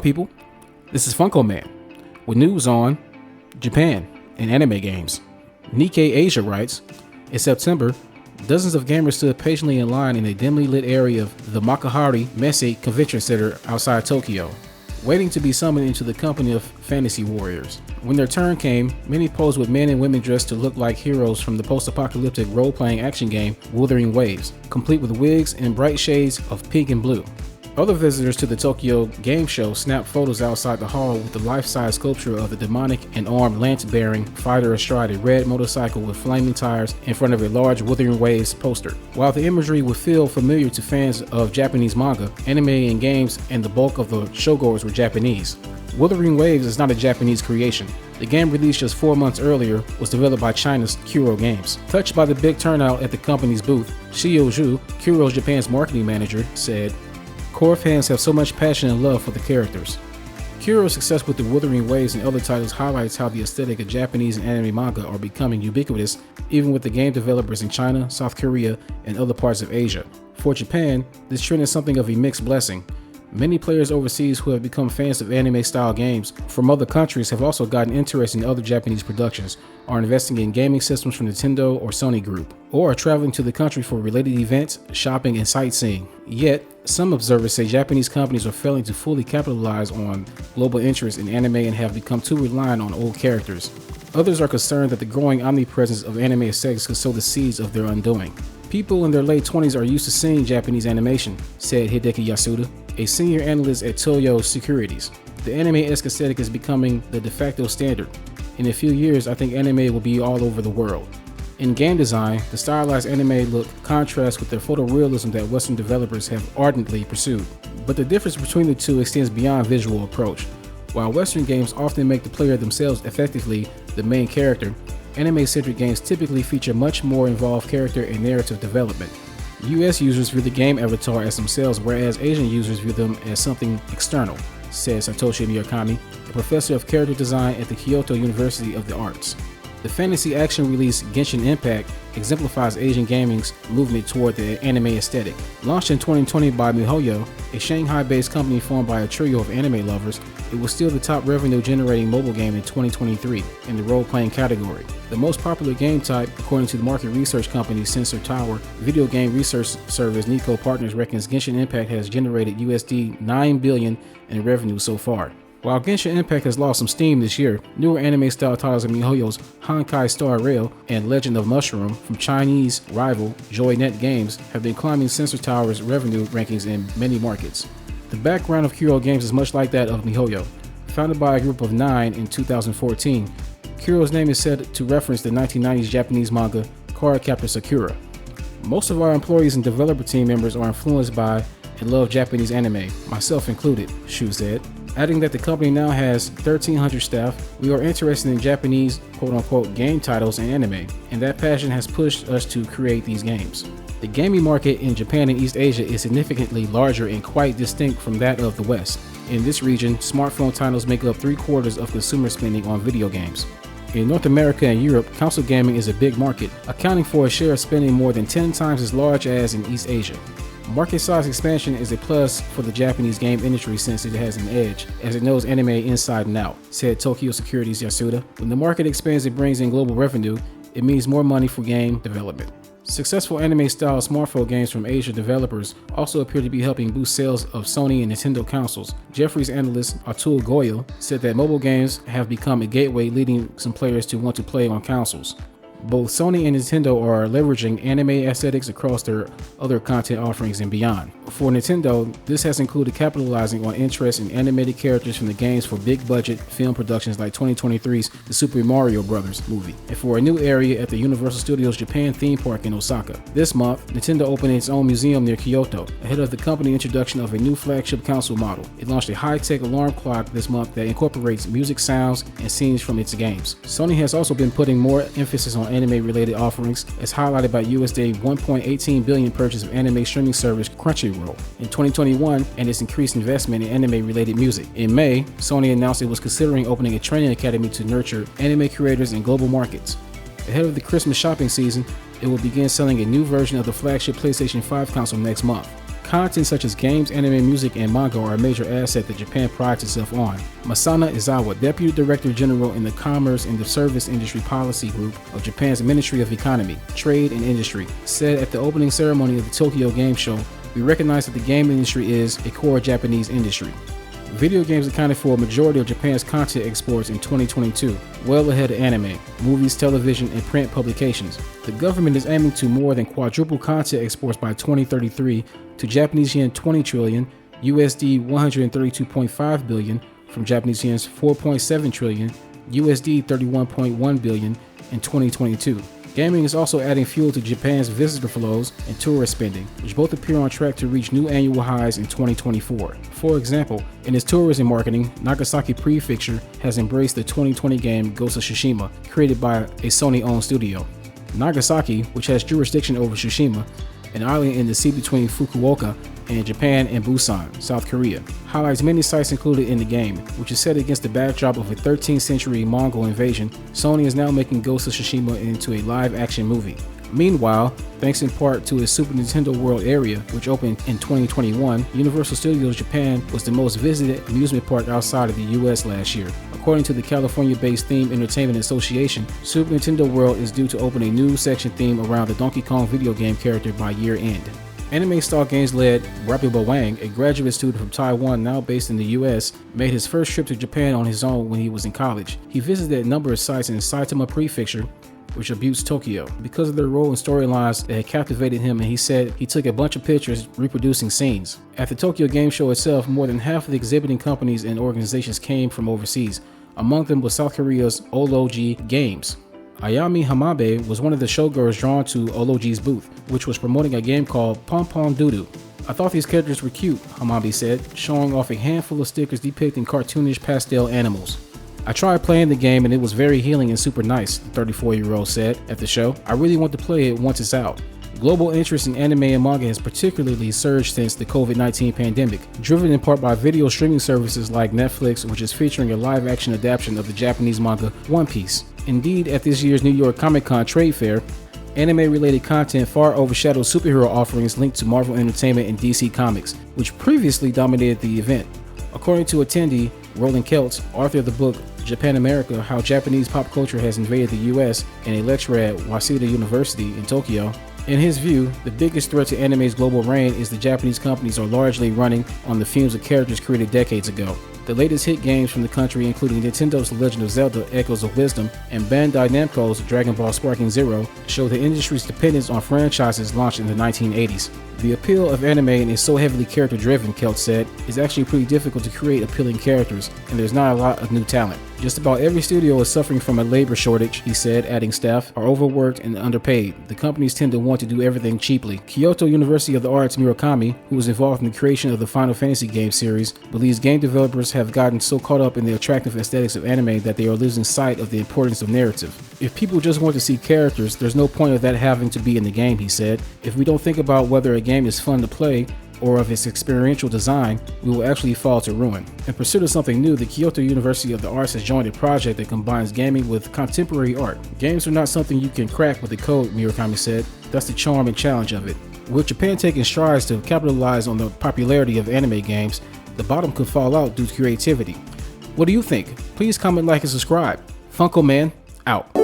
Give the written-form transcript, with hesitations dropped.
people, this is Funko Man with news on Japan and anime games. Nikkei Asia writes, in September, dozens of gamers stood patiently in line in a dimly lit area of the Makuhari Messe Convention Center outside Tokyo, waiting to be summoned into the company of fantasy warriors. When their turn came, many posed with men and women dressed to look like heroes from the post-apocalyptic role-playing action game Wuthering Waves, complete with wigs and bright shades of pink and blue. Other visitors to the Tokyo Game Show snapped photos outside the hall with the life-size sculpture of the demonic and armed lance-bearing fighter astride a red motorcycle with flaming tires in front of a large Wuthering Waves poster. While the imagery would feel familiar to fans of Japanese manga, anime, and games, and the bulk of the showgoers were Japanese, Wuthering Waves is not a Japanese creation. The game, released just 4 months earlier, was developed by China's Kuro Games. Touched by the big turnout at the company's booth, Shio Zhu, Kuro Japan's marketing manager, said, "Core fans have so much passion and love for the characters." Kuro's success with the Wuthering Waves and other titles highlights how the aesthetic of Japanese and anime manga are becoming ubiquitous, even with the game developers in China, South Korea, and other parts of Asia. For Japan, this trend is something of a mixed blessing. Many players overseas who have become fans of anime-style games from other countries have also gotten interested in other Japanese productions, are investing in gaming systems from Nintendo or Sony Group, or are traveling to the country for related events, shopping, and sightseeing. Yet, some observers say Japanese companies are failing to fully capitalize on global interest in anime and have become too reliant on old characters. Others are concerned that the growing omnipresence of anime aesthetics could sow the seeds of their undoing. People in their late 20s are used to seeing Japanese animation, said Hideki Yasuda, a senior analyst at Toyo Securities. The anime-esque aesthetic is becoming the de facto standard. In a few years, I think anime will be all over the world. In game design, the stylized anime look contrasts with the photorealism that Western developers have ardently pursued. But the difference between the two extends beyond visual approach. While Western games often make the player themselves effectively the main character, anime-centric games typically feature much more involved character and narrative development. US users view the game avatar as themselves, whereas Asian users view them as something external, says Satoshi Murakami, a professor of character design at the Kyoto University of the Arts. The fantasy action release Genshin Impact exemplifies Asian gaming's movement toward the anime aesthetic. Launched in 2020 by MiHoYo, a Shanghai-based company formed by a trio of anime lovers, it was still the top revenue-generating mobile game in 2023 in the role-playing category. The most popular game type, according to the market research company Sensor Tower, video game research service Nico Partners reckons Genshin Impact has generated USD 9 billion in revenue so far. While Genshin Impact has lost some steam this year, newer anime-style titles of MiHoYo's Honkai Star Rail and Legend of Mushroom from Chinese rival JoyNet Games have been climbing Sensor Tower's revenue rankings in many markets. The background of Kuro Games is much like that of MiHoYo. Founded by a group of 9 in 2014, Kuro's name is said to reference the 1990s Japanese manga Cardcaptor Sakura. Most of our employees and developer team members are influenced by and love Japanese anime, myself included, Shu said. Adding that the company now has 1,300 staff, we are interested in Japanese quote-unquote game titles and anime, and that passion has pushed us to create these games. The gaming market in Japan and East Asia is significantly larger and quite distinct from that of the West. In this region, smartphone titles make up 3/4 of consumer spending on video games. In North America and Europe, console gaming is a big market, accounting for a share of spending more than 10 times as large as in East Asia. Market size expansion is a plus for the Japanese game industry since it has an edge, as it knows anime inside and out, said Tokyo Securities Yasuda. When the market expands, it brings in global revenue. It means more money for game development. Successful anime-style smartphone games from Asia developers also appear to be helping boost sales of Sony and Nintendo consoles. Jefferies analyst Atul Goyal said that mobile games have become a gateway, leading some players to want to play on consoles. Both Sony and Nintendo are leveraging anime aesthetics across their other content offerings and beyond. For Nintendo, this has included capitalizing on interest in animated characters from the games for big-budget film productions like 2023's The Super Mario Bros. Movie, and for a new area at the Universal Studios Japan theme park in Osaka. This month, Nintendo opened its own museum near Kyoto, ahead of the company introduction of a new flagship console model. It launched a high-tech alarm clock this month that incorporates music, sounds, and scenes from its games. Sony has also been putting more emphasis on anime-related offerings, as highlighted by USD 1.18 billion purchase of anime streaming service Crunchyroll in 2021 and its increased investment in anime-related music. In May, Sony announced it was considering opening a training academy to nurture anime creators in global markets. Ahead of the Christmas shopping season, it will begin selling a new version of the flagship PlayStation 5 console next month. Content such as games, anime, music, and manga are a major asset that Japan prides itself on. Masana Izawa, Deputy Director General in the Commerce and the Service Industry Policy Group of Japan's Ministry of Economy, Trade and Industry, said at the opening ceremony of the Tokyo Game Show, "We recognize that the game industry is a core Japanese industry." Video games accounted for a majority of Japan's content exports in 2022, well ahead of anime, movies, television, and print publications. The government is aiming to more than quadruple content exports by 2033 to Japanese yen 20 trillion, USD 132.5 billion from Japanese yen's 4.7 trillion, USD 31.1 billion in 2022. Gaming is also adding fuel to Japan's visitor flows and tourist spending, which both appear on track to reach new annual highs in 2024. For example, in its tourism marketing, Nagasaki Prefecture has embraced the 2020 game Ghost of Tsushima, created by a Sony-owned studio. Nagasaki, which has jurisdiction over Tsushima, an island in the sea between Fukuoka and Japan and Busan, South Korea, highlights many sites included in the game, which is set against the backdrop of a 13th century Mongol invasion. Sony is now making Ghost of Tsushima into a live-action movie. Meanwhile, thanks in part to its Super Nintendo World area, which opened in 2021, Universal Studios Japan was the most visited amusement park outside of the US last year. According to the California-based Theme Entertainment Association, Super Nintendo World is due to open a new section theme around the Donkey Kong video game character by year end. Anime Star Games led Rapibo Wang, a graduate student from Taiwan now based in the US, made his first trip to Japan on his own when he was in college. He visited a number of sites in Saitama Prefecture, which abuts Tokyo, because of their role in storylines that had captivated him, and he said he took a bunch of pictures reproducing scenes. At the Tokyo Game Show itself, more than half of the exhibiting companies and organizations came from overseas. Among them was South Korea's Ology Games. Ayami Hamabe was one of the showgirls drawn to Ology's booth, which was promoting a game called Pom Pom Doodoo. "I thought these characters were cute," Hamabe said, showing off a handful of stickers depicting cartoonish pastel animals. "I tried playing the game and it was very healing and super nice," the 34-year-old said at the show. "I really want to play it once it's out." Global interest in anime and manga has particularly surged since the COVID-19 pandemic, driven in part by video streaming services like Netflix, which is featuring a live-action adaptation of the Japanese manga One Piece. Indeed, at this year's New York Comic-Con trade fair, anime-related content far overshadowed superhero offerings linked to Marvel Entertainment and DC Comics, which previously dominated the event. According to attendee Roland Keltz, author of the book Japan America: How Japanese Pop Culture Has Invaded the US, and a lecturer at Waseda University in Tokyo, in his view, the biggest threat to anime's global reign is the Japanese companies are largely running on the fumes of characters created decades ago. The latest hit games from the country, including Nintendo's The Legend of Zelda: Echoes of Wisdom and Bandai Namco's Dragon Ball Sparking Zero, show the industry's dependence on franchises launched in the 1980s. "The appeal of anime is so heavily character-driven," Keltz said. "It's actually pretty difficult to create appealing characters, and there's not a lot of new talent. Just about every studio is suffering from a labor shortage," he said, adding staff are overworked and underpaid. "The companies tend to want to do everything cheaply." Kyoto University of the Arts Murakami, who was involved in the creation of the Final Fantasy game series, believes game developers have gotten so caught up in the attractive aesthetics of anime that they are losing sight of the importance of narrative. "If people just want to see characters, there's no point of that having to be in the game," he said. "If we don't think about whether a game is fun to play or of its experiential design, we will actually fall to ruin." In pursuit of something new, the Kyoto University of the Arts has joined a project that combines gaming with contemporary art. "Games are not something you can crack with a code," Murakami said. "That's the charm and challenge of it." With Japan taking strides to capitalize on the popularity of anime games, the bottom could fall out due to creativity. What do you think? Please comment, like, and subscribe. Funko Man, out.